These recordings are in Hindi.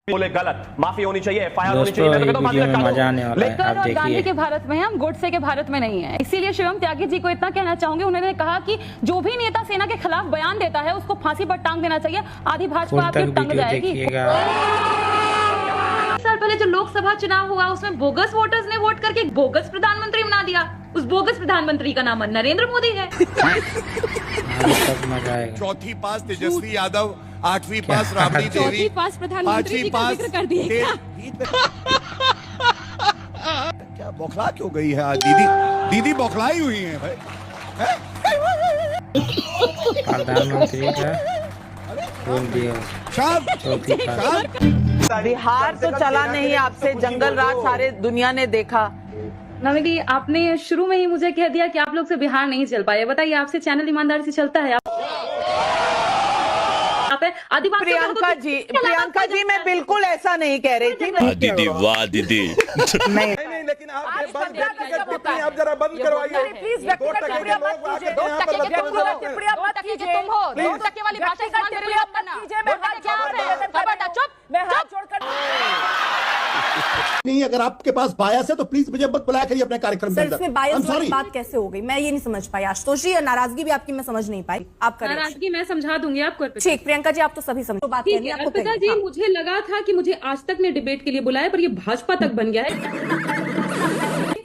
बोले गलत, माफी होनी चाहिए, एफआईआर होनी चाहिए। मैं तो वीडियो में मजा आने वाला है, आप लेकिन देखिए। गांधी के भारत में हम गोडसे के भारत में नहीं है। इसीलिए शिवम त्यागी जी को इतना कहना चाहूंगे, उन्होंने कहा कि जो भी नेता सेना के खिलाफ बयान देता है उसको फांसी पर टांग देना चाहिए। आधी भाजपा आपकी टंग जाएगी। साल पहले जो लोकसभा चुनाव हुआ उसमें बोगस वोटर्स ने वोट करके बोगस प्रधानमंत्री बना दिया। उस बोगस प्रधानमंत्री का नाम नरेंद्र मोदी है। चौथी पास तेजस्वी यादव, 8वीं पास राबड़ी देवी, चौथी पास प्रधानमंत्री जी का जिक्र कर दिया। क्या बौखला क्यों गई है आज दीदी बौखलाई हुई है भाई। प्रधानमंत्री का बोल दिया। चौथी पास बिहार तो चला नहीं, आपसे जंगल राज सारे दुनिया ने देखा। नवीदी, आपने शुरू में ही मुझे कह दिया कि आप लोग से बिहार नहीं चल पाए। बताइए, आपसे चैनल ईमानदारी से चलता है? प्रियंका जी मैं बिल्कुल ऐसा नहीं कह रही थी। दीदी वाह दीदी। नहीं, लेकिन आप टिप्पणी आप जरा बंद करवाइए। प्लीज व्यक्तिगत टिप्पणी मत कीजिए। 2% टिप्पणी मत कीजिए। तुम हो 2% वाली भाषा इस्तेमाल टिप्पणी मत कीजिए। मैं हाथ जोड़कर नहीं, अगर आपके पास बायस है तो प्लीज मुझे मत बुलाया करिए अपने कार्यक्रम में। इसमें बायस वाली बात कैसे हो गई? मैं ये नहीं समझ पाई। आशुतोष जी, नाराजगी भी आपकी मैं समझ नहीं पाई। आप करें नाराजगी मैं समझा दूंगी आपको। ठीक, प्रियंका जी आप तो सभी समझो बात करनी है आपको। अर्पिता जी, मुझे लगा था कि मुझे आज तक ने डिबेट के लिए बुलाया, पर ये भाजपा तक बन गया है।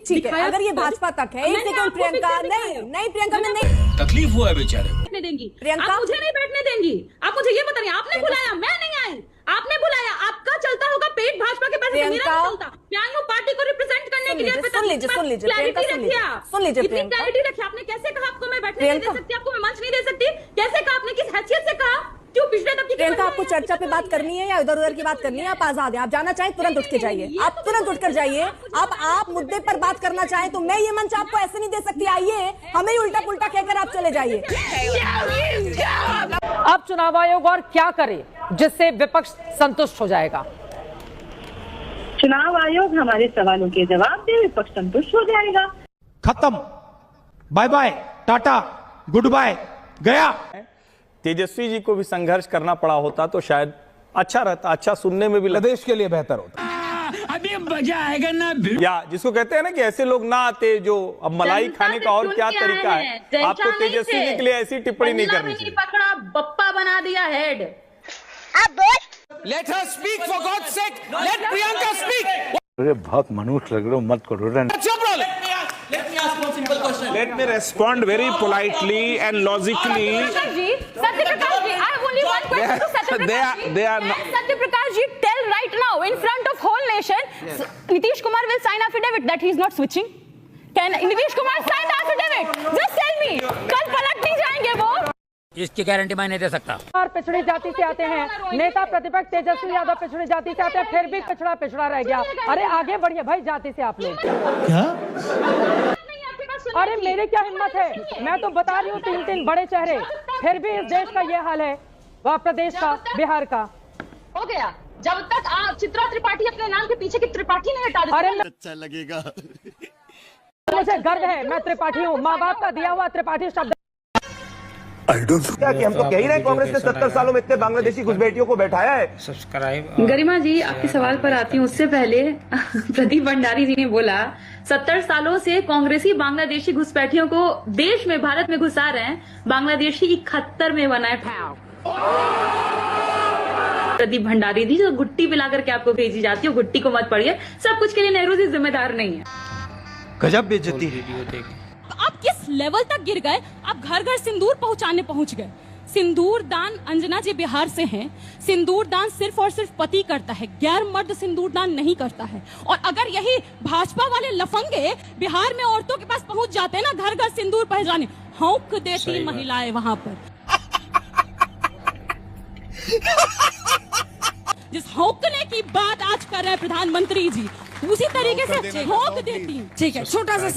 ठीक है, अगर ये भाजपा तक है। एक सेकंड प्रियंका, नहीं प्रियंका में नहीं तकलीफ हुआ है बेचारे। बैठने देंगी प्रियंका? आप मुझे नहीं बैठने देंगी। आप मुझे ये बताइए, आपने बुलाया, मैं नहीं आई। आपने बुलाया, आपका चलता होगा पेट भाजपा के पैसे से, मेरा नहीं चलता। मैं पार्टी को रिप्रेजेंट करने के लिए सुन लीजिए क्लैरिटी रखिए। सुन लीजिए इतनी क्लैरिटी रखिए। आपने कैसे कहा आपको मैं बैठने नहीं दे सकती, आपको मैं मंच नहीं दे सकती? कैसे कहा आपने, किस हैसियत से कहा? क्यों पिछले तब की प्रियंका, आपको चर्चा पे बात करनी है या इधर उधर की बात करनी है? आप आजाद हैं, आप जाना चाहें तुरंत उठ के जाइए। आप तुरंत उठकर जाइए। अब आप मुद्दे पर बात करना चाहें तो मैं ये मंच आपको ऐसे नहीं दे सकती। आइए, हमें ही उल्टा पुल्टा कहकर आप चले जाइए। अब चुनाव आयोग और क्या करे जिससे विपक्ष संतुष्ट हो जाएगा? चुनाव आयोग हमारे सवालों के जवाब दे, विपक्ष संतुष्ट हो जाएगा। खत्म, bye bye, tata, goodbye, गया। तेजस्वी जी को भी संघर्ष करना पड़ा होता तो शायद अच्छा रहता, अच्छा सुनने में भी देश के लिए बेहतर होता। अभी मजा आएगा ना। या जिसको कहते हैं ना कि ऐसे लोग ना आते जो अब मलाई खाने का और क्या तरीका है। आपको तेजस्वी जी के लिए ऐसी टिप्पणी नहीं करनी चाहिए। पकड़ा, बप्पा बना दिया head. Let her speak for God's sake. Let Priyanka speak. अरे बहुत मनुष्य लग रहे हो, मत करो। Let me respond very politely and logically. Satyaprakash ji, I have only one question to Satyaprakash ji. They are not. Satyaprakash ji, tell right now in front of whole nation, Nitish Kumar will sign affidavit that he is not switching. Can Nitish Kumar sign the affidavit? Just tell me. कल पलट नहीं जाएंगे वो? इसकी गारंटी मैं नहीं दे सकता। और पिछड़ी जाति से आते हैं नेता प्रतिपक्ष तेजस्वी यादव, पिछड़ी जाति से आते हैं, फिर भी पिछड़ा रह गया। अरे आगे बढ़िए भाई जाति से आप लोग। क्या? अरे मेरी क्या हिम्मत है? मैं तो बता रही हूँ, 3 बड़े चेहरे, फिर भी इस देश का ये हाल है। वह प्रदेश का, बिहार का हो गया। जब तक आप चित्रा त्रिपाठी अपने नाम के पीछे की त्रिपाठी नहीं हटा देते। अरे अच्छा लगेगा। मुझे गर्व है, मैं त्रिपाठी हूँ। माँ बाप का दिया हुआ त्रिपाठी शब्द। क्या कि हम तो कह ही रहे हैं, कांग्रेस ने 70 सालों में इतने बांग्लादेशी घुसपैठियों को बैठाया है। सब्सक्राइब। गरिमा जी, आपके सवाल पर आती हूँ उससे पहले प्रदीप भंडारी जी ने बोला 70 सालों से कांग्रेसी बांग्लादेशी घुसपैठियों को देश में, भारत में घुसा रहे हैं। बांग्लादेशी 71 में बना है। प्रदीप भंडारी जी, जो गुट्टी पिला करके आपको भेजी जाती है, गुट्टी को मत पढ़िए। सब कुछ के लिए नेहरू जी जिम्मेदार नहीं है। गजब बेइज्जती। वीडियो देख। आप किस लेवल तक गिर गए? आप घर घर सिंदूर पहुंच गए। सिंदूर दान, अंजना जी बिहार से हैं, सिंदूर दान सिर्फ और सिर्फ पति करता है, गैर मर्द सिंदूर दान नहीं करता है। और अगर यही भाजपा वाले लफंगे बिहार में औरतों के पास पहुंच जाते हैं ना घर घर सिंदूर पहुंचाने, हौंक देती महिलाएं वहां पर। जिस हौंकने की बात आज कर रहे हैं प्रधानमंत्री जी, उसी तरीके से हौंक देती। ठीक है, छोटा सा